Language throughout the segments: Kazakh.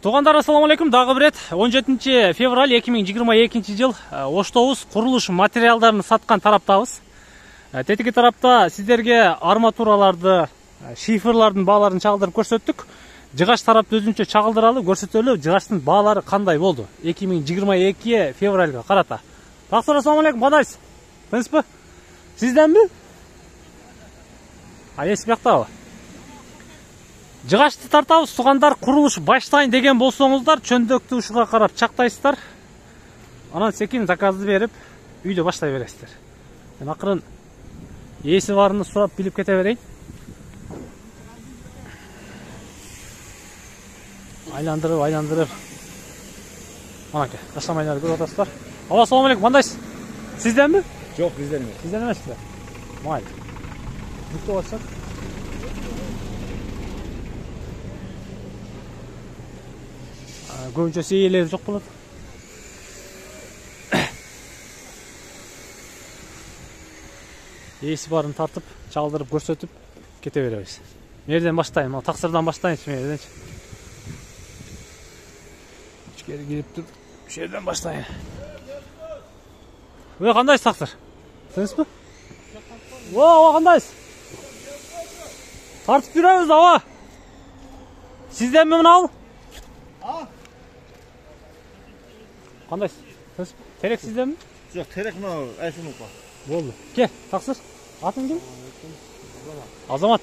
Туғандар, ассаламу алейкум. Дағы бір рет 17 февраль 2022 жыл Оштобуз курулуш материалдарын саткан тараптабыз. Тетиги тарапта сиздерге арматураларды, шифрлардын бааларын чагылдырып көрсөттүк. Жыгач тарапты өзүнчө чагылдыралы, көрсөтөлү жыгачтын баалары кандай болду 2022 февральга карата. Тақсыр, ассаламу алейкум, кандайсыз? Тынчпы? Сизденби? Эс бияктабы? Жыгачты тартабыз, тугандар, курулуш баштайын деген болсоңуздар, чөндөктү ушуга карап чактайсыздар. Анан секин заказды берип, үйдө баштай бересиздер. Мен акырын ээси барын сурап билип кете берейин. Айландырып. Манаке, таштамайларды көрүп атасыздар. Ассаламу алейкум, кандайсыз? Сизденби? Жок, бизден эмес. Сизден эмеспи? Майли. Бүттүп атышат. Көбүнчө сейелери жок болот. Ээси барын тартып, чалдырып көрсөтүп кете беребиз. Мерден баштайын, таксырдан баштайынчы, мерденчи. Ичкери кирип туруп, ушул жерден баштайын. Кандайсыз, таксыр? Сенсизби? Аба, кандайсыз? Тартып жүрөбүз, аба. Сизденби мынабы? Кандайсыз? Терек сизденби? Жок, терек мына айфонука. Болду. Кел, таксыр. Атың ким? Азамат.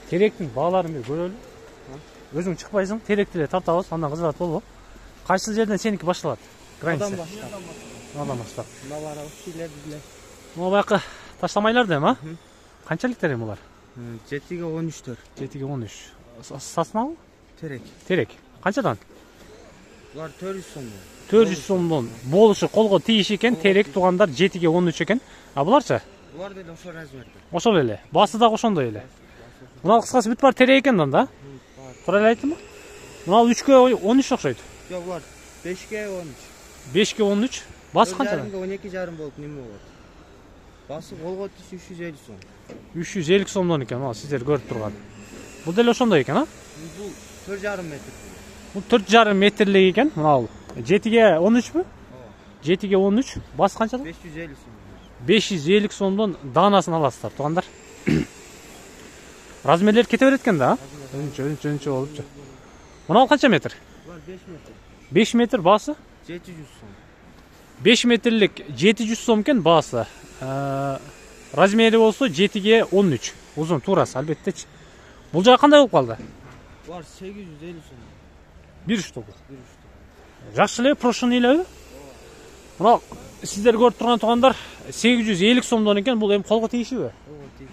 Теректин бааларын бир көрөлү. Өзүң чыкпайсың, теректи эле тартабыз, андан кызыгат болбо. Кайсы жерден сеники башталат? Граница. Мынадан баштап. Мыналар ушилер биле. Мына байкы таштамайлар дем, а? Канчалыктар эми булар? 7-ге 13төр. 7-ге 13. Саснабы? Терек. Канчадан? Булар 400 сомдон. 400 сомдон болушу колго тийиш экен, терек тугандар 7-ге 13 экен. А буларчы? Булар деле ошо размерде. Ошол эле. Басы дагы ошондой эле. Мына кыскасы бүт бар терек экен да? Туура эле айттымбы? Мына 3-ге 13 окшойт. Жок, булар 5-ге 13. 5-ге 13. Басы канчадан? 12,5 болуп неме болот. Басы колго тийиш 350 сом. 350 сомдон экен, мына сиздер көрүп турган. Бул деле ошондой экен, а? Бул 4,5 метр. Бул 4,5 метрлик экен, мына бул. 7-ге 13пү? 7-ге 13. Басы канчадан? 550 сом. 550 сомдон даанасын аласыздар, тугандар. Размерлер кете берет экен да, а? Өнчө болупчу. Мына канча метр? 5 метр. 5 метр басы? 700 сом. 5 метрлик 700 сом экен басы. Размери болсо 7-ге 13. Узун, туурасы, албеттечи. Бул жагы кандай болуп калды? Булар 850 сом. Бир штук. Жакшы эле, прошун элеби? Мына сиздер көрүп турган тугандар 850 сомдон экен, бул эми колго тийишиби? Колго тийиш.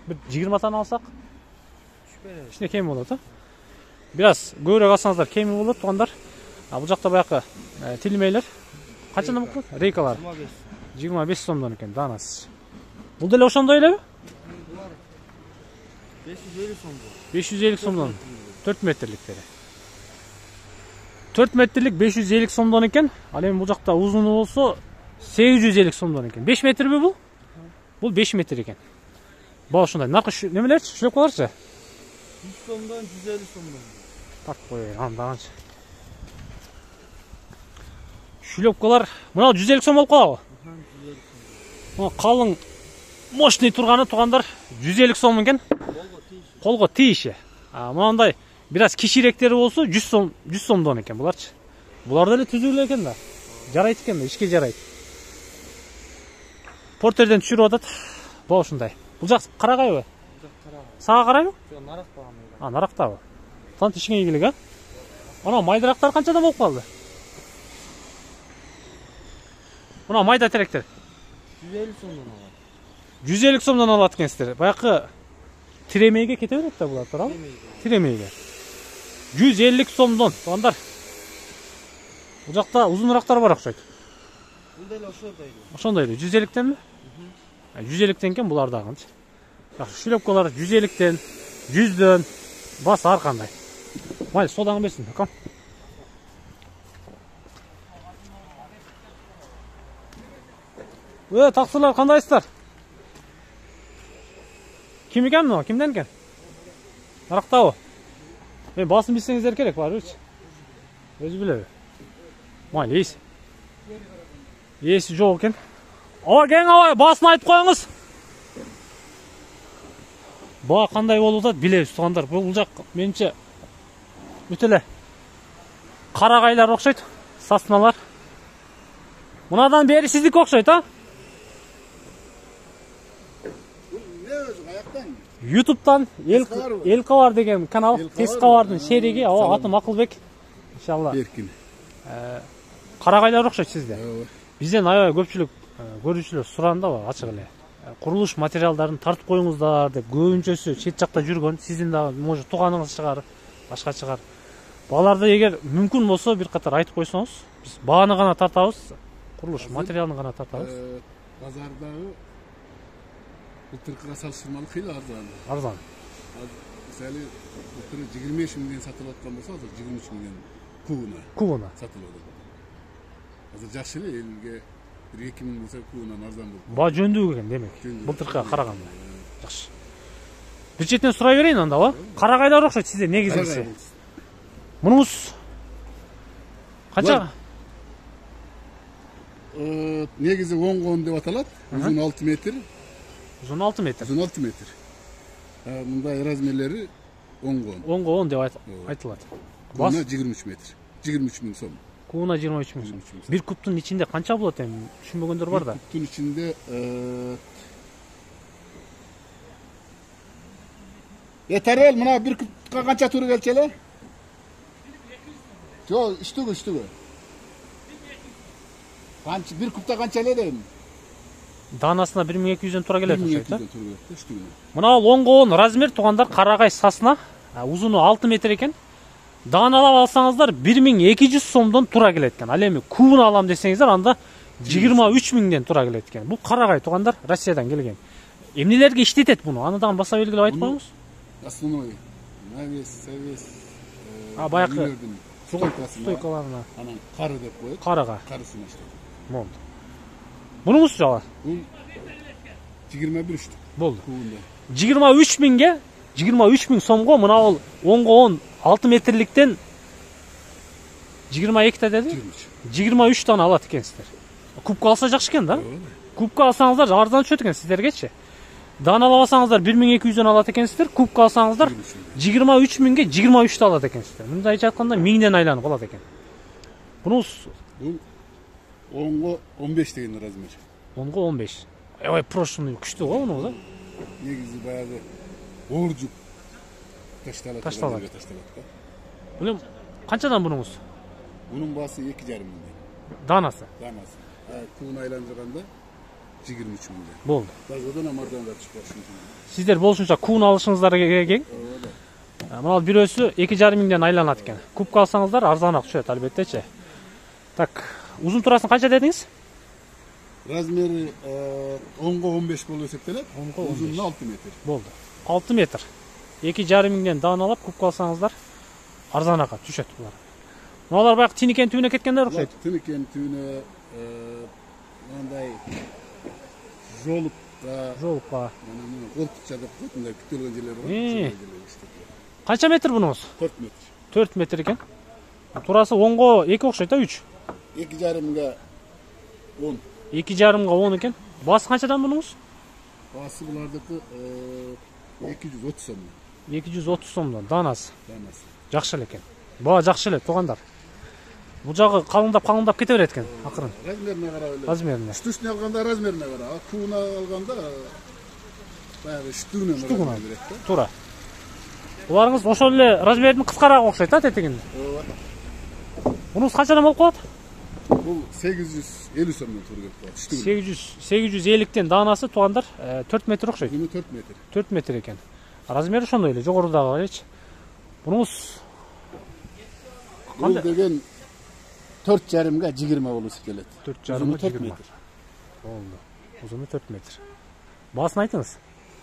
Бир 20 тан алсак? Түшпөйт. Кичине кем болот, а? Бираз көбүрөөк алсаңыздар кеми болот, тугандар. Бул жакта баякы тилмейлер. Канчадан болот? Рейкалар. 25 сомдон экен, данасы. Бул деле ошондой элеби? Булар 550 сомдон. 550 сомдон. 4 метрликтери. 4 метрлик 550 сомдон экен. Ал эми бул жакта узуну болсо 850 сомдон экен. 5 метрби бул? Бул 5 метр экен. Баа ошондой. Наркы немелерчи? Шлепкаларчы? 100 сомдон, 150 сомдон. Тартып коеюн, андагынчы. Шлепкалар мына 150 сом болуп калабы? 150 сом. Мына калың мощный турганы тугандар 150 сом экен. Колго тийиши. Мынандай бираз кичиректери болсо 100 сомдон экен буларчы. Булар деле түзүү эле экен да. Жарайт экен да, ишке жарайт. Портерден түшүрүп атат. Баа ушундай. Бул жак карагайбы? Жок, карагай. Сага карайбы? Жок, нарак багам. Нарактабы? Тант ишиңе ийгилик, а? Ана майдырактар канчадан болуп калды? Мына майда теректер 150 сомдон алат. 150 сомдон алат экенсиздер. Баякы тиремейге кете берет да булар, туурабы? Тиремейге. 150 сомдон, тугандар. Бул жакта узунурактар бар окшойт. Бул деле ошондой. Ошондой эле, 150-тенби? 150-тен экен булар дагынчы. Жакшы, шлепкалар 150-тен, 100дөн, басы ар кандай. Майли, содаңы берсин, акам. Таксырлар кандайсыздар? Ким экен мына? Кимден экен? Нарактабы? Мен басын билсеңиздер керек, барбычы. Өзі біледі. Майлы, ес. Есі жоқ екен. Ава, кең авай, басын айтып қойыңыз. Ба қандай болып жатады, білеміз туғандар. Бұл жақ меніңше өтелі қарағайлар оқшайды, сасыналар. Мұнадан бері сіздік оқшайды, а? Ne özü ayaktan? YouTube'dan Elqavar деген канал, Тесқавардың сериги, аты Мақылбек. Иншалла. Erkin. Қарағайлар оқшайды сізде. Бізден аябай көпшілік көрушілер сұрағанда бар, ашық эле. Құрылыш материалдарын тартып қойыңыздар деп, көбінчөсі шет жақта жүрген, сіздің да может туғаныңыз шығар, башқа шығар. Баларды егер мүмкін болса бір қатар айтып қойсаңыз, біз бағаны ғана тартабыз, құрылыш материалын ғана тартабыз. Pazarдағы былтыркыга салыштырмалуу кыйла арзан. Арзан. Мисалы, былтыр 25 миңден сатылып аткан болсо, азыр 23 миңден кубына сатылып атат. Азыр жакшы эле элге 1-2 миң болсо кубынан арзан болот. Ба жөндүү экен демек. Былтыркыга караганда. Жакшы. Бир четинен сурай берейин анда, ба? Карагайлар окшойт сизде негизгиси. Мунуңуз канча? Негизи оңгон деп аталат. Uzun 6 метр. Uzun 6 метр. Uzun 6 метр. Мындай размерлери оңгон. Оңгон деп айтылат. Кубына 23 метр. 23 миң сом. Кубына 23 миң сом. Бир кубтун ичинде канча болот эми? Түшүнбөгөндөр бар да. Кубтун ичинде Yeterel, mına bir kubka kança turu gelçeli? Yok, üstügü. Bir kubta kançalı edeyim. Данасына 1200ден тура келет. 1200ден тура келет, үстүгүнө. Мына оңгон размер тугандар карагай сасына, узуну 6 метр экен. Даналап алсаңыздар 1200 сомдон тура келет экен. Ал эми кубун алам десеңиздер, анда 23 миңден тура келет экен. Бул карагай тугандар Россиядан келген. Эмнелерге иштетет буну? Анадан баса белгилеп айтып коюңуз. Основной навес, баякы стойкаларына. Анан кары деп коет. Карага. Карысын иштетет. Болду. Мунуңуз жала? Бул 21 штук. Болду. 23 миңге, 23 миң сомго мына ол оңгон 6 метрликтен 22 та деди? 23 таны алат экенсиздер. Кубка алса жакшы экен да? Кубка алсаңыздар арзан түшөт экен сиздергечи. Даналап алсаңыздар 1200ден алат экенсиздер, кубка алсаңыздар 23 миңге 23 та алат экенсиздер. Мындайча айтканда 1000ден айланып калат экен. Бунуз оңго 15 деген размер. Оңго 15. Ой, прошлый күчтүү го муну да. Негизи баягы ооржук ташталат. Бул канчадан бунуңуз? Бунун баасы 2,5 миңден. Данасы. Кубун айландырганда 23 миңден. Болду. Базардан амардандар чыкпашы үчүн. Сиздер болушунча кубун алышыңыздар керек. Мына бирөөсү 2,5 миңден айланат экен. Кубка алсаңыздар арзаныраак түшөт албеттечи. Так, uzun турасын канча дедиңиз? Размери оңго 15 болуп эсептелет. Uzunluğu 6 метр. Болду. 6 метр. 2,5 миңден даналап кубка алсаңыздар арзаныраак түшөт булар. Мыналар баягы тиникен түбүнө кеткендер окшойт. Тиникен түбүнө мындай жолукка. Коркутча деп коет, мындай күтөлгөн жерлер бар. Канча метр бунуңуз? 4 метр. 4 метр экен. Турасы оңго 2 окшойт да 3. 2,5 миңге 10. 2,5-га 10 экен. Басы канчадан бунуңуз? Басы булардыкы 230 сом. 230 сомдон данасы. Жакшы эле экен. Баа жакшы эле туугандар. Бул жагы калыңдап кете берет экен акырын. Размерине карап эле. Размерине. Үстүнө алганда размерине карап, кубуна алганда баягы үстүнө берет да. Туура. Буларыңыз ошол эле размердин кыскарак окшойт да тетигин. Мунуңуз канчадан болуп калат? Бул 850 сомдон туура келип калат. 850ден данасы туугандар 4 метр окшойт. 4 метр. 4 метр экен. Размери ошондой эле, жогорудагычы. Мунуңуз бул деген 4,5га 20 болуп келет. 4,5га 20 метр. Болду. Узуну 4 метр. Баасын айтыңыз.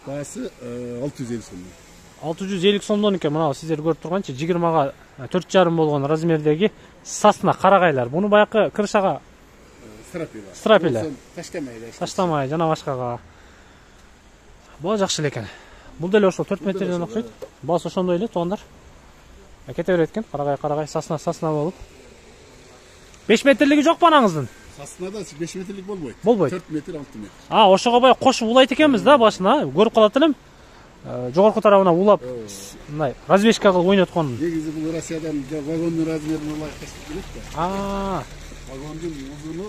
Баасы 650 сом. 650 сомдон экен. Мына сиздер көрүп турганчы 20га 4,5 болгон размердеги сасна карагайлар. Буну баякы крышага страпила. Таштамай жана башкага. Бул жакшы эле экен. Бул деле ошол 4 метрден окшойт. Баасы ошондой эле туугандар. Кете берет экен. Карагай сасна болуп. 5 метрлиги жок банаңыздын? Сасынада 5 метрлик болбойт. Болбойт. 4 метр 6 метр. Ошого баягы кошуп улайт экенбиз да башына. Көрүп калат элем. Жогорку тарабына улап, мындай развешка кылып ойноткон. Негизи бул Россиядан вагондун размерин улай кесип келет да. Вагондун узуну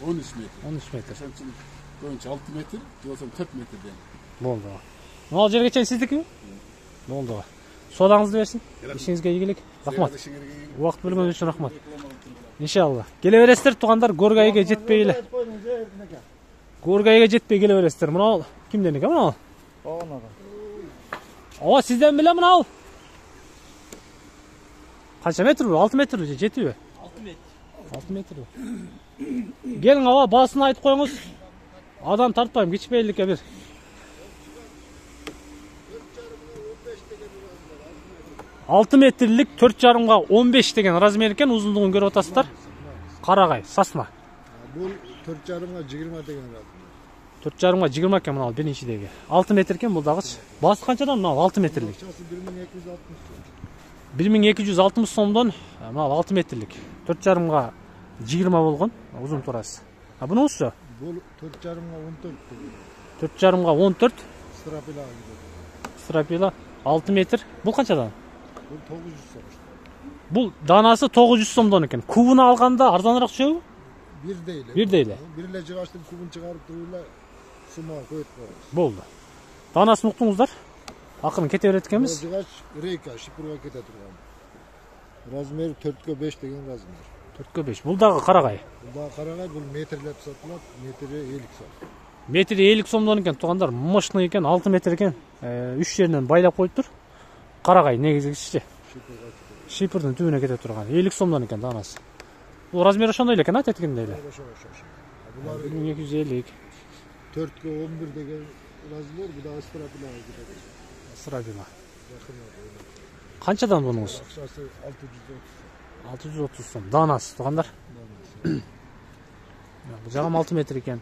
13 метр. 13 метр. Ошон үчүн көбүнчө 6 метр, же болбосо 4 метрден. Болду. Ал жерге чейин сиздикиби? Болду. Содаңызды берсин. Ишиңизге ийгилик. Рахмат. Убакыт бөлгөнүңүз үчүн рахмат. Иншалла. Келе бересиздер туугандар, Горгайга жетпей эле. Горгайга жетпей келе бересиздер. Мына кимден экен мына? Ооба, сизден беле мына? Канча метр бу? 6 метр же жетиби? 6 метр. 6 метр. Келиң аба, баасын айтып коюңуз. Адам тартпайм, кичпейликке бир. 6 метрлик 4,5 15 деген размер екен, узундугун көрүп атасыздар. Карагай, сасна. Бул 4,5 20 деген размер. 4,5 20 екен мына биринчидеги. 6 метр екен бул дагычы. Басы канчадан мына 6 метрлик? 1260 сомдон мына 6 метрлик. 4,5 20 болгон узун турасы. Бунусу? Бул 4,5 14 деген. 4,5 14 Страпила. Страпила 6 метр. Бул канчадан? Бул 900 сом. Бул данасы 900 сомдон экен. Кубуну алганда арзаныраак түшөбү? Бир дейле. Бир дейле. Бир эле жыгачтын кубун чыгарып турула сума көйт коебуз. Болду. Данасын уктуңуздар. Акырын кете берет экенбиз. Жыгач рейка шипурга кете турган. Размери 4-кө 5 деген размер. 4-кө 5. Бул дагы карагай. Бул дагы карагай, бул метрлеп сатылат, метри 50 сом. Метри 50 сомдон экен туугандар. Мощный экен, 6 метр экен. 3 жеринен байлап коюптур. Карагай негизгisi. Шипирдин түбүнө кете турган. 50 сомдон экен данасы. Бул размери ошондой эле экен, тетигинде эле. Булар 1250. 4-кө 11 деген размер, бул дагы страпила кетет. Страпила. Канчадан бунуңуз? Акчасы 630. 630 сом. Данасы туугандар. Бул жагым 6 метр экен.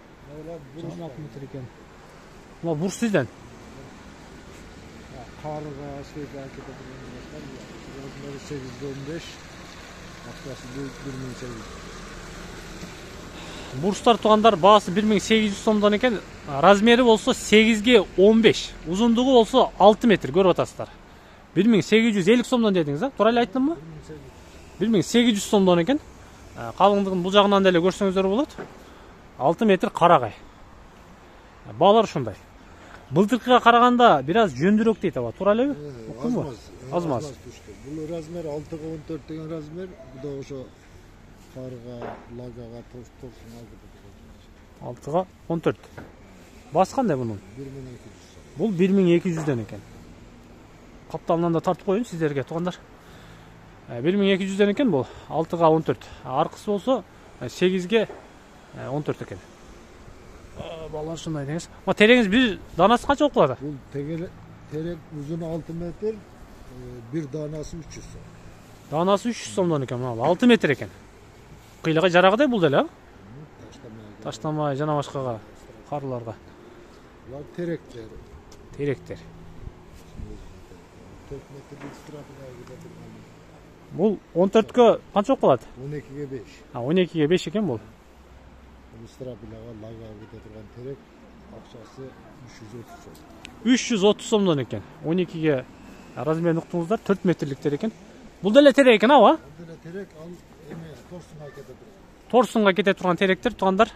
Бул 6 метр экен. Бул бурс сизден. Карыга света кетет деген размери 815. Акчасы 1800. Бурстар туугандар баасы 1800 сомдон экен. Размери болсо 8ге 15. Узундугу болсо 6 метр көрүп атасыздар. 1850 сомдон дедиңиз, а? Туура эле айттымбы? 1800 сомдон экен. Калыңдыгын бул жагынан деле көрсөңүздөр болот. 6 метр карагай. Баалар ушундай. Былтыркыга караганда бир аз жөндүрөөк дейт аба, туура элеби? Аз-маз. Бул размер 6-га 14 деген размер. Бул да ошо карга, лагага, торсунга кетет. 6-га 14. Басы кандай бунун? 1200. Бул 1200дөн экен. Капталынан да тартып коеюн сиздерге туугандар. 1200дөн экен бул 6-га 14. Аркысы болсо 8ге 14 экен. Балар ушундай деңиз. Ма тереңиз бир данасы канча болуп калат? Бул терек узуну 6 метр, бир данасы 300 сом. Данасы 300 сомдон экен, мына 6 метр экен. Кыйлагай жарагыдай бул деле, а? Таштамай жана башкага карыларга. Булар теректер. Теректер. 4 метрлик страпына кетет. Бул 14кө канча болуп калат? 12-ге 5. 12ге 5 экен бул. Бул страпилага лага кетет турган терек акчасы 330 сом. 330 сомдон экен. 12ге размерин уктуңуздар, 4 метрликтер экен. Бул деле терек экен, аба? Бул деле терек ал эме торсунга кетет турган. Торсунга кете турган теректер туугандар.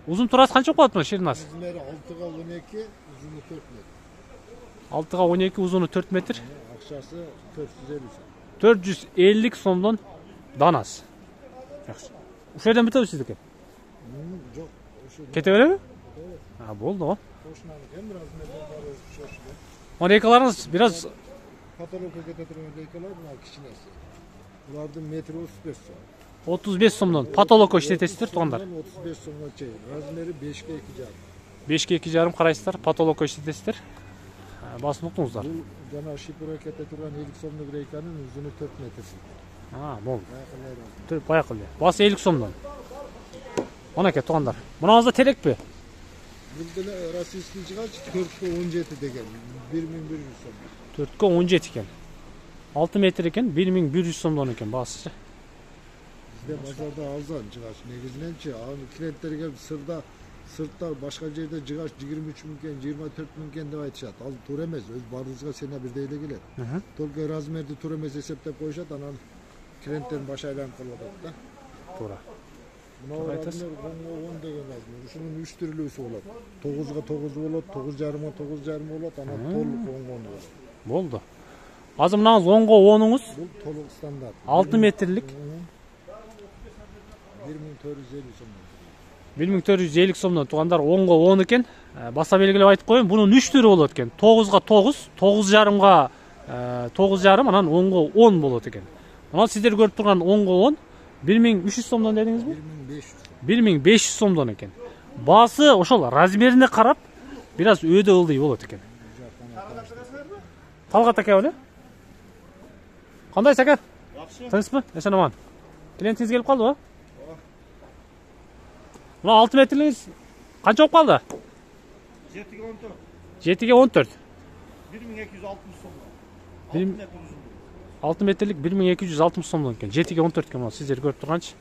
Узун турасы канча болуп калат мына ширинасы? Размери 6-га 12, узуну 4 метр. 6-га 12, узуну 4 метр. Акчасы 450 сом. 450 сомдон данасы. Жакшы. Ушул жерден бүтөбү сиздики? Жок, ошо Кете береби? Болду го. ошонан кем размерден бары ошо. Мына рейкаларыңыз бир аз Потолокко кетет турган рейкалар мына кичинеси. Булардын метри 35 сом. 35 сомдон потолокко иштетесиздер туугандар. 35 сомго чейин. Размери 5-ге 2,5. 5ге 2,5 карайсыздар, потолокко иштетесиздер. Басын уктуңуздар. Бул жана шипурга кете турган 50 сомдук рейканын узуну 4 метр. Болду. Баякы эле. Басы 50 сомдон. Монаке туугандар. Мунаңызда терекпи? Бул деле российский жыгач 4-кө 17 деген 1100 сом. 4-кө 17 экен. 6 метр экен, 1100 сомдон экен баасы. Bizde pazarda alsan cıgaç negizlençi. Ağın klientlerge sırtta başka yerde cıgaç 23 münken, 24 münken de aytışat. Al tur emez. Öz barınızga sene bir deyle gelir. Tolga razmerdi tur emez eseptep koyuşat. Anan klientlerin baş aylan kırladat da. To'g'ri. Buna razmer 10 degen razmer. Şunun 3 türlüsü bolat. 9'ga 9 bolat, 9,5'a 9,5 bolat. Anan to'liq 10 bolat. Bo'ldi. Hozir mınаңыз 10'ga 10'uңuz Bu to'liq standart. 6 metrlik 1450 so'mdan. 1450 сомдон туугандар 10'ga 10 экен. Баса белгилеп айтып коеюн. Бунун 3 түрү болот экен. 9'ga 9, 9,5'ga 9,5, анан 10'ga 10 болот экен. Мына сиздер көрүп турган 10'ga 10 1300 сомдон дедиңизби? 1500. 1500 сомдон экен. Баасы ошол размерине карап бир аз өйдө ылдый болот экен. Талгат ака беле? Кандайсыз ака? Жакшы. Тынчпы? Эсен аман. Клиентиңиз келип калдыбы? Мына 6 метрлигиңиз канча болуп калды? 7'ge 14. 7'ge 14. 1260 сомдон. 6 метр 6 метрлик 1260 сомдон экен. 7'ge 14 экен. Сиздер көрүп турганчы.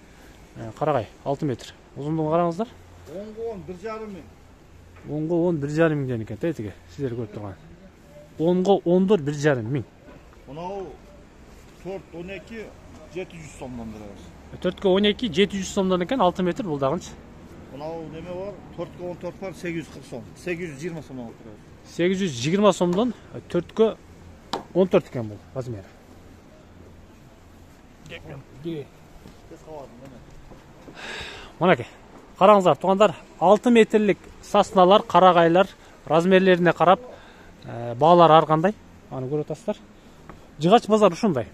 Карагай 6 метр. Узундугун караңыздар. 10'ga 10 1,5 миң. 10'ga 10 1,5 миңден экен. Тетиге сиздер көрүп турган. 10'ga 14 1,5 миң. Мынау 4 12 700 сомдон беребиз. 4'ge 12 700 сомдон экен 6 метр бул дагынчы. Мынау неме бар? 4'ge 14 бар 840 сом. 820 сомдон алып беребиз. 820 сомдон 4'ge 14 экен бул размери. Мынакей. Караңыздар туугандар, 6 метрлик сасналар, карагайлар размерлерине карап баалар ар кандай. Аны көрүп атасыздар. Жыгач базар ушундай.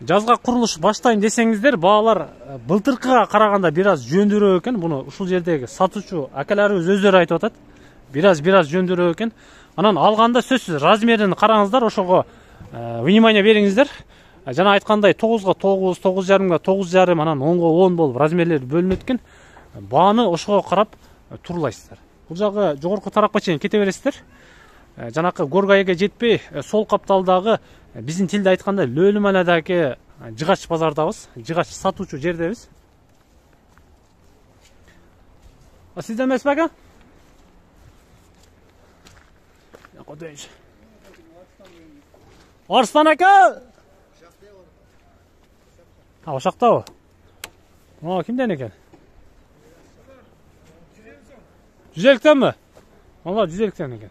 Жазга курулуш баштайм десеңиздер, баалар былтыркыга караганда бир аз жөндөрөөк экен. Буну ушул жердеги сатуучу акаларыбыз өздөрү айтып атат. Бир аз жөндөрөөк экен. Анан алганда сөзсүз размерин караңыздар, ошого внимание бериңиздер. Жана айткандай 9'ga 9, 9,5'ga 9,5, анан 10'ga 10 болуп размерлери бөлүнөт экен. Бааны ошого карап турлайсыздар. Бул жагы жогорку тарапка чейин кете бересиздер. Жанакы Горгайга жетпей, сол капталдагы биздин тилде айтканда Лөлүманадагы жыгач базардабыз. Жыгач сатуучу жердебиз. Сизде эмеспи ака? Арслан ака! Ошактабы? Кимден экен? 150'тенби? Ала 150'тен экен.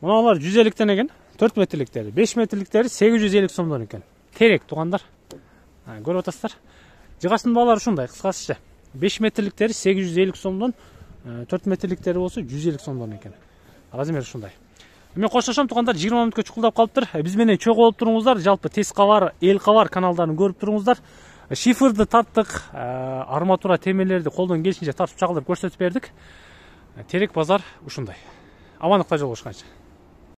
Мыналар 150'тен экен. 4 метрликтери, 5 метрликтери 850 сомдон экен. Терек туугандар. Көрүп атасыздар. Жыгачтын баалары ушундай, кыскача. 5 метрликтери 850 сомдон, 4 метрликтери болсо 150 сомдон экен. Размери ушундай. Мен коштошом туугандар, 20 мүнөткө чукулдап калыптыр. Биз менен чогуу болуп туруңуздар, жалпы Тез кабар, Эл кабар каналдарын көрүп туруңуздар. Шифрды тарттык, арматура темелерди колдон келишинче тартып чагылдырып көрсөтүп бердик. Терек базар ушундай. Амандыкта жолугушканча.